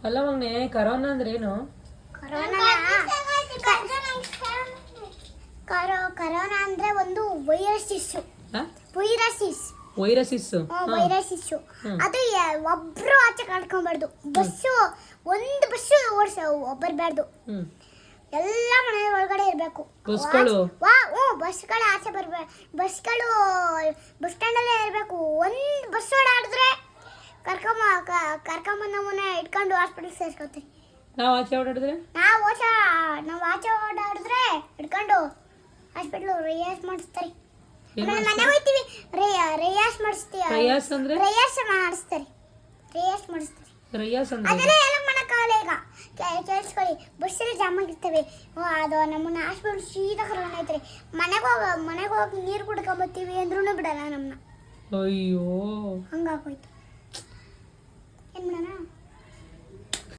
ಅಲ್ಲ ಮಗ್ನೆ ಕರೋನಾ ಅಂದ್ರೆ ಏನು? ಕರೋನಾ ಅಂದ್ರೆ ಒಂದು ವೈರಸ್. ಅದು ಒಬ್ರು ಆಚೆ ಕಳ್ಕೊಂಬಾರ್ದು. ಒಂದು ಬಸ್ಸು ಬರಬಾರ್ದು. ಎಲ್ಲ ಮನೆ ಒಳಗಡೆ ಇರಬೇಕು. ಬಸ್ಗಳು ಆಚೆ ಬರಬಾರ್ದು. ಬಸ್ಗಳು ಬಸ್ ಸ್ಟ್ಯಾಂಡಲ್ಲೇ ಇರಬೇಕು. ಒಂದು ಬಸ್ ಓಡಾಡಿದ್ರೆ ಕರ್ಕೊಂಬಂದು ನಮ್ಮನ್ನ ಇಟ್ಕೊಂಡು ಹಾಸ್ಪಿಟಲ್ ಸೇರ್ಸ್ಕೊತೀವಿ. ನಾವು ಆಚೆ ಓಡಾಡಿದ್ರೆ ಇಟ್ಕೊಂಡು ಹಾಸ್ಪಿಟಲ್ ರಿಯಾಸ್ ಮಾಡಿಸ್ತಾರೆ. ಮನೆಗೆ ಹೋಗ್ತೀವಿ, ರಿಯಾಸ್ ಮಾಡಿಸ್ತೀವಿ. ರಿಯಾಸ್ ಮಾಡಿಸ್ತಾರೆ. ಅದೆಲ್ಲ ಎಲ್ಲ ಮಾಡಕ್ಕಾಗಲ್ಲ. ಈಗ ಕೇಳಿಸ್ಕೊಳ್ಳಿ, ಬಸ್ಸಲ್ಲಿ ಜಾಮ್ ಆಗಿರ್ತವೆ. ಅದು ನಮ್ಮನ್ನ ಹಾಸ್ಪಿಟಲ್ ಸೀದಾ ಕರ್ಕೊಂಡು ಹೋಗ್ತಾರೆ. ಮನೆಗೆ ಹೋಗಿ ನೀರು ಕುಡ್ಕೊಂಬತ್ತೀವಿ ಅಂದ್ರೂ ಬಿಡಲ್ಲ ನಮ್ಮನ್ನ. ಅಯ್ಯೋ, ಹಂಗಾಗೋಯ್ತು. ಏನು ಮಾಡೋಣ?